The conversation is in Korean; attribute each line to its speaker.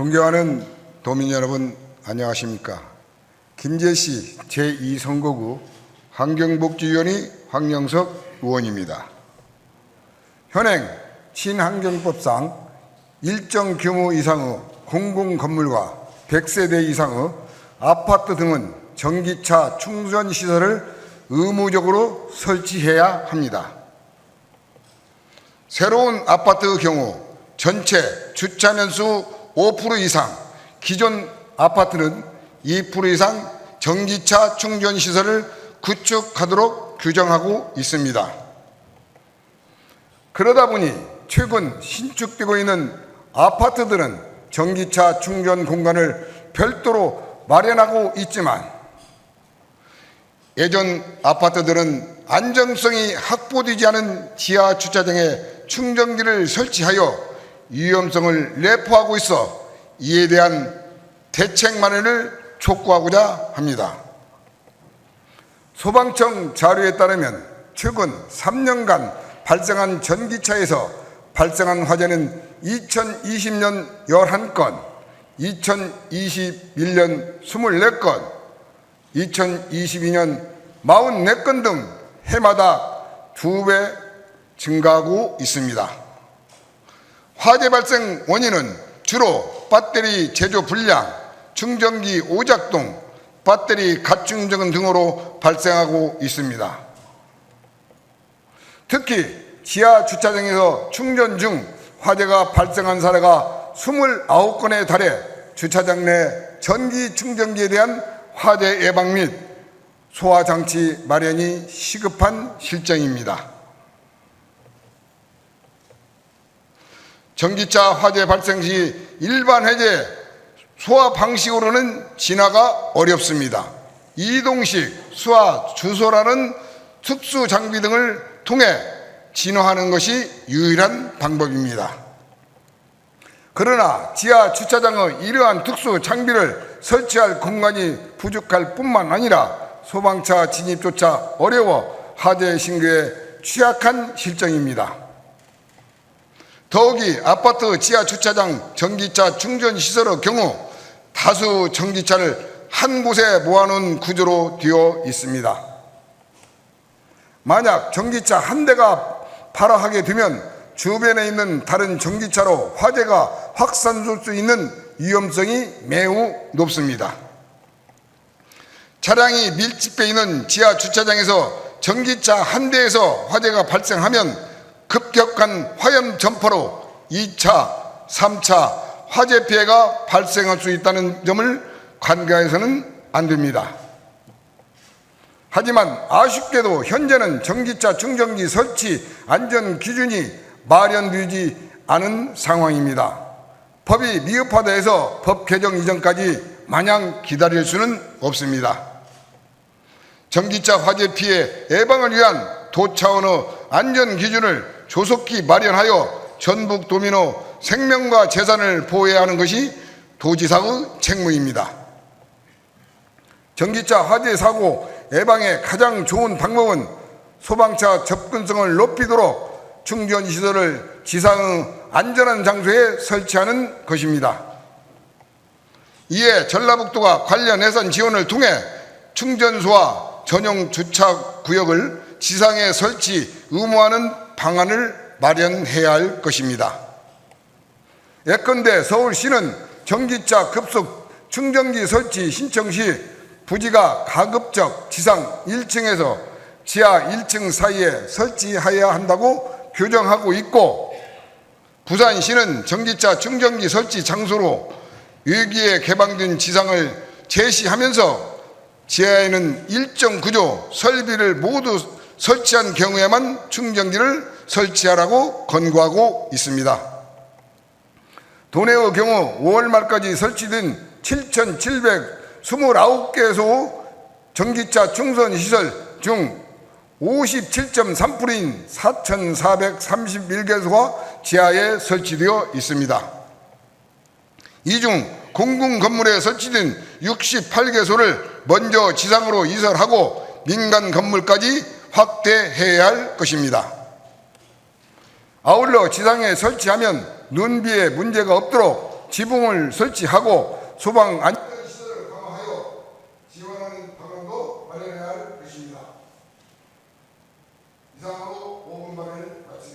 Speaker 1: 존경하는 도민 여러분, 안녕하십니까? 김제시 제2선거구 환경복지위원회 황영석 의원입니다. 현행 친환경법상 일정 규모 이상의 공공건물과 100세대 이상의 아파트 등은 전기차 충전시설을 의무적으로 설치해야 합니다. 새로운 아파트의 경우 전체 주차면수 5% 이상, 기존 아파트는 2% 이상 전기차 충전시설을 구축하도록 규정하고 있습니다. 그러다 보니 최근 신축되고 있는 아파트들은 전기차 충전 공간을 별도로 마련하고 있지만 예전 아파트들은 안정성이 확보되지 않은 지하 주차장에 충전기를 설치하여 위험성을 내포하고 있어 이에 대한 대책 마련을 촉구하고자 합니다. 소방청 자료에 따르면 최근 3년간 발생한 전기차에서 발생한 화재는 2020년 11건, 2021년 24건, 2022년 44건 등 해마다 2배 증가하고 있습니다. 화재 발생 원인은 주로 배터리 제조 불량, 충전기 오작동, 배터리 가충전 등으로 발생하고 있습니다. 특히 지하 주차장에서 충전 중 화재가 발생한 사례가 29건에 달해 주차장 내 전기 충전기에 대한 화재 예방 및 소화 장치 마련이 시급한 실정입니다. 전기차 화재 발생 시 일반 해제 소화 방식으로는 진화가 어렵습니다. 이동식 수화 주소라는 특수 장비 등을 통해 진화하는 것이 유일한 방법입니다. 그러나 지하 주차장의 이러한 특수 장비를 설치할 공간이 부족할 뿐만 아니라 소방차 진입조차 어려워 화재 신고에 취약한 실정입니다. 더욱이 아파트 지하 주차장 전기차 충전 시설의 경우 다수 전기차를 한 곳에 모아놓은 구조로 되어 있습니다. 만약 전기차 한 대가 발화하게 되면 주변에 있는 다른 전기차로 화재가 확산될 수 있는 위험성이 매우 높습니다. 차량이 밀집해 있는 지하 주차장에서 전기차 한 대에서 화재가 발생하면 급격한 화염 전파로 2차, 3차 화재 피해가 발생할 수 있다는 점을 간과해서는 안 됩니다. 하지만 아쉽게도 현재는 전기차 충전기 설치 안전 기준이 마련되지 않은 상황입니다. 법이 미흡하다 해서 법 개정 이전까지 마냥 기다릴 수는 없습니다. 전기차 화재 피해 예방을 위한 도 차원의 안전 기준을 조속히 마련하여 전북 도민의 생명과 재산을 보호해야 하는 것이 도지사의 책무입니다. 전기차 화재 사고 예방의 가장 좋은 방법은 소방차 접근성을 높이도록 충전시설을 지상의 안전한 장소에 설치하는 것입니다. 이에 전라북도가 관련 예산 지원을 통해 충전소와 전용 주차구역을 지상에 설치 의무화하는 방안을 마련해야 할 것입니다. 예컨대 서울시는 전기차 급속 충전기 설치 신청 시 부지가 가급적 지상 1층에서 지하 1층 사이에 설치해야 한다고 규정하고 있고, 부산시는 전기차 충전기 설치 장소로 위기에 개방된 지상을 제시하면서 지하에는 일정 구조 설비를 모두 설치한 경우에만 충전기를 설치하라고 권고하고 있습니다. 도내의 경우 5월 말까지 설치된 7,729개소 전기차 충전 시설 중 57.3%인 4,431개소가 지하에 설치되어 있습니다. 이 중 공공 건물에 설치된 68개소를 먼저 지상으로 이설하고 민간 건물까지 확대해야 할 것입니다. 아울러 지상에 설치하면 눈비에 문제가 없도록 지붕을 설치하고 소방 안전시설을 강화하여 지원하는 방안도 마련해야 할 것입니다. 이상으로 5분 발언을 마치겠습니다.